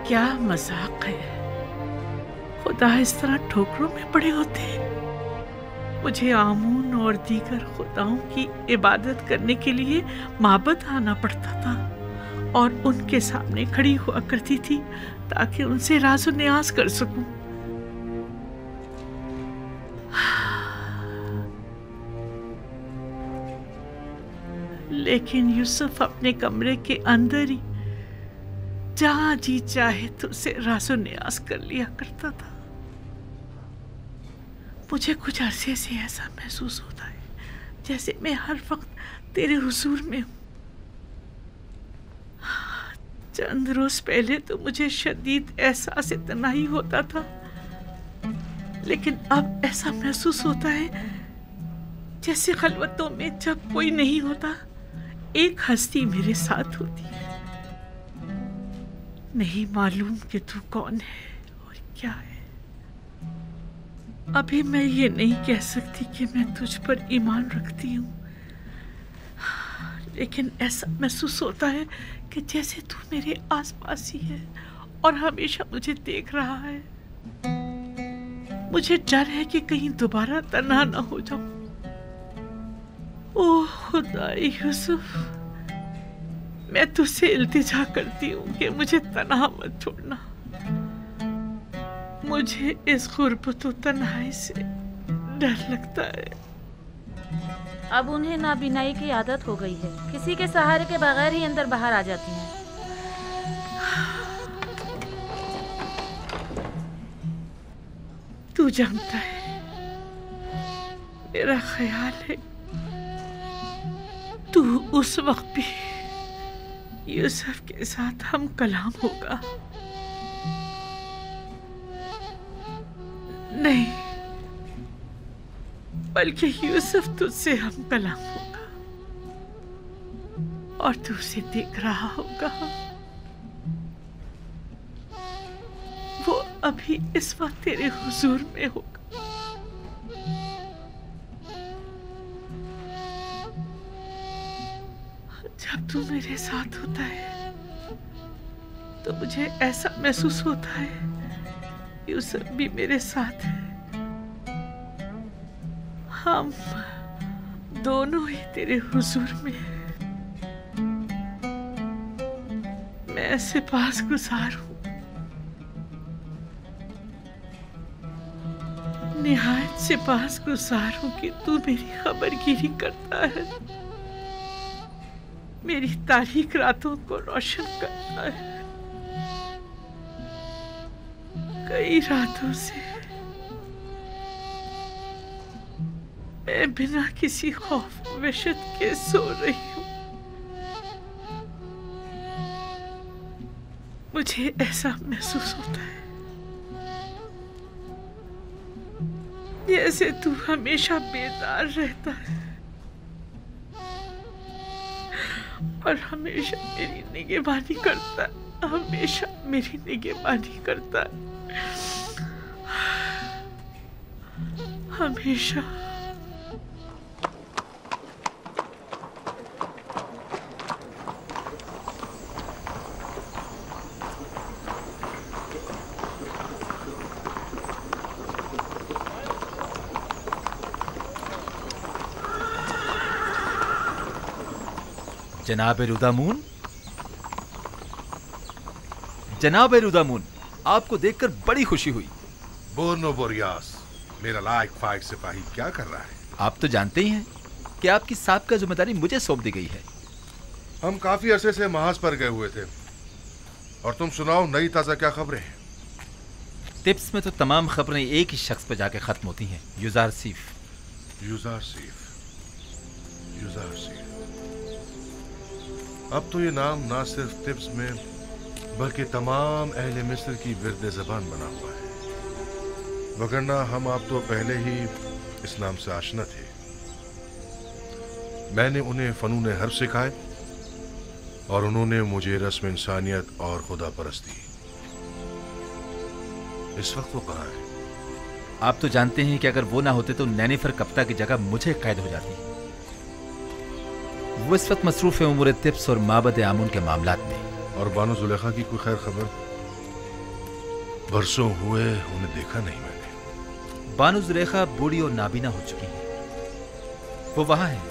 क्या मजाक है। खुदा इस तरह ठोकरों में पड़े होते हैं। मुझे आमून और दीगर खुदाओं की इबादत करने के लिए माबद आना पड़ता था और उनके सामने खड़ी हुआ करती थी ताकि उनसे राज़ो न्याज़ कर सकूं। लेकिन यूसुफ अपने कमरे के अंदर ही जहां जी चाहे तो उसे राज़ो न्याज़ कर लिया करता था। मुझे कुछ अरसे से ऐसा महसूस होता है जैसे मैं हर वक्त तेरे हुजूर में हूँ। चंद रोज पहले तो मुझे शदीद एहसास तन्हाई होता था, लेकिन अब ऐसा महसूस होता है जैसे खलवतों में जब कोई नहीं होता एक हस्ती मेरे साथ होती है। नहीं मालूम कि तू कौन है और क्या है। अभी मैं ये नहीं कह सकती कि मैं तुझ पर ईमान रखती हूँ, लेकिन ऐसा महसूस होता है कि जैसे तू मेरे आसपास ही है और हमेशा मुझे देख रहा है। मुझे डर है कि कहीं दोबारा तन्हा ना हो जाऊं। ओह खुदा यूसुफ, मैं तुझसे इल्तिजा करती हूँ कि मुझे तन्हा मत छोड़ना। मुझे इस गुर्बत और तन्हाई से डर लगता है। अब उन्हें नाबीनाई की आदत हो गई है, किसी के सहारे के बगैर ही अंदर बाहर आ जाती हैं। तू जानता है, मेरा ख्याल है तू उस वक्त भी यूसुफ के साथ हम कलाम होगा। नहीं, बल्कि यूसुफ तुझसे हम कलाम होगा और तू उसे देख रहा होगा। वो अभी इस वक्त तेरे हुजूर में होगा। जब तू मेरे साथ होता है तो मुझे ऐसा महसूस होता है यूसुफ भी मेरे साथ है। हम दोनों ही तेरे हुजूर में हैं। मैं सिपाहगुजार हूँ, निहायत सिपाहगुजार हूँ कि तू मेरी खबरगिरी करता है, मेरी तारीक रातों को रोशन करता है। कई रातों से मैं बिना किसी खौफ वहशत के सो रही हूँ। मुझे ऐसा महसूस होता है जैसे तू हमेशा बेदार रहता है और हमेशा मेरी निगहबानी करता है, हमेशा मेरी निगहबानी करता है, हमेशा। जनाब रुदामून, जनाब रुदामून, आपको देखकर बड़ी खुशी हुई। बोर्नो बोरियास, मेरा लायक फाइक सिपाही क्या कर रहा है? आप तो जानते ही हैं कि आपकी साबिका जिम्मेदारी मुझे सौंप दी गई है। हम काफी अरसे से महाज पर गए हुए थे, और तुम सुनाओ नई ताजा क्या खबरें हैं? टिप्स में तो तमाम खबरें एक ही शख्स पर जाके खत्म होती हैं, युज़ारसीफ। युज़ारसीफ, युज़ारसीफ। अब तो ये नाम ना सिर्फ टिप्स में बल्कि तमाम अहले मिस्र की विर्द ज़बान बना हुआ है, वगरना हम आप तो पहले ही इस नाम से आशना थे। मैंने उन्हें फ़नून हर्ब सिखाए और उन्होंने मुझे रस्म इंसानियत और खुदा परस्ती। इस वक्त वो कहाँ है? आप तो जानते हैं कि अगर वो ना होते तो नैनीफर कप्ता की जगह मुझे कैद हो जाती। वो इस वक्त मसरूफ है उमूर तिब्स और माबद आमून के मामलात में। और बानो जुलेखा की कोई खैर खबर? बरसों हुए उन्हें देखा नहीं मैंने। बानो जुलेखा बूढ़ी और नाबीना हो चुकी हैं। वो वहां है।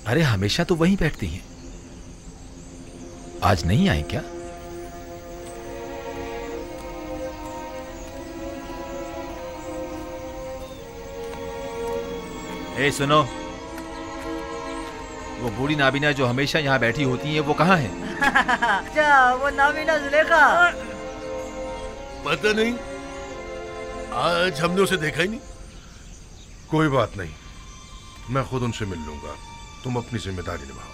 अरे हमेशा तो वहीं बैठती हैं। आज नहीं आई क्या? ए सुनो, वो बूढ़ी नाबीना जो हमेशा यहाँ बैठी होती हैं, वो कहाँ है? क्या वो नाबीना जुलेखा? पता नहीं, आज हमने उसे देखा ही नहीं। कोई बात नहीं, मैं खुद उनसे मिल लूंगा। तुम अपनी जिम्मेदारी निभाओ।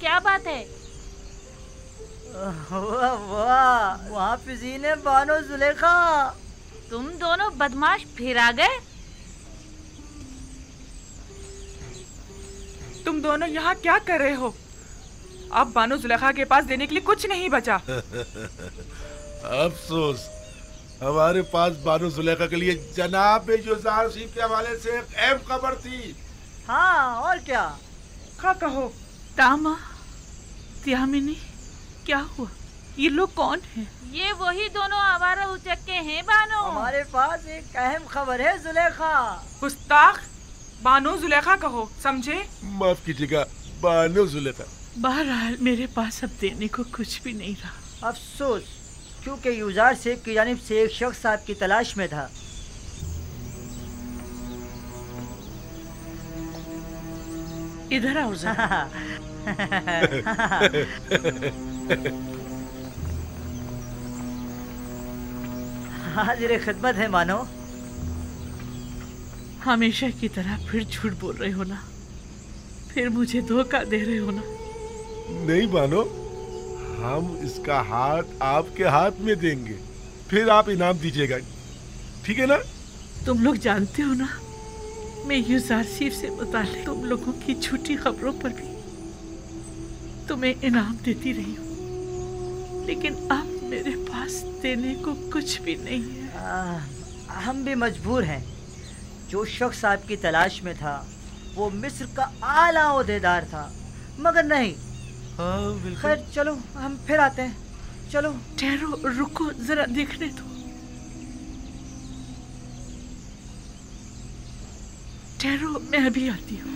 क्या बात है? वाह वाह, वहाँ फिजीन है बानो जुलेखा। तुम दोनों बदमाश फिर आ गए। तुम दोनों यहाँ क्या कर रहे हो? अब बानो जुलेखा के पास देने के लिए कुछ नहीं बचा। अफसोस, हमारे पास बानो जुलेखा के लिए जनाब युज़ारसीफ के हवाले से एक अहम खबर थी। हाँ और क्या? खा कहो। तामा, त्यामिनी, क्या हुआ? ये लोग कौन हैं? ये वही दोनों आवारा उचक्के हैं बानो। हमारे पास एक अहम खबर है जुलेखा। गुस्ताख, बानो जुलेखा कहो, समझे? माफ कीजिएगा बानो जुलेखा। बहरहाल मेरे पास अब देने को कुछ भी नहीं रहा। अफसोस, क्योंकि युज़ारसीफ की जानिब से एक शख्स आपकी तलाश में था। इधर आओ जरा। हाजिर खिदमत है मानो। हमेशा की तरह फिर झूठ बोल रहे हो ना? फिर मुझे धोखा दे रहे हो ना? नहीं बानो, हम इसका हाथ आपके हाथ में देंगे, फिर आप इनाम दीजिएगा, ठीक है ना? तुम लोग जानते हो ना, मैं युज़ारसीफ से मुताल्लिक़ तुम लोगों की झूठी खबरों पर भी तुम्हें इनाम देती रही हूँ, लेकिन अब मेरे पास देने को कुछ भी नहीं है। हम भी मजबूर हैं। जो शख्स आपकी तलाश में था वो मिस्र का आला ओहदेदार था, मगर नहीं। खैर चलो हम फिर आते हैं। चलो। ठहरो, रुको जरा देखने दो। ठहरो, मैं अभी आती हूँ।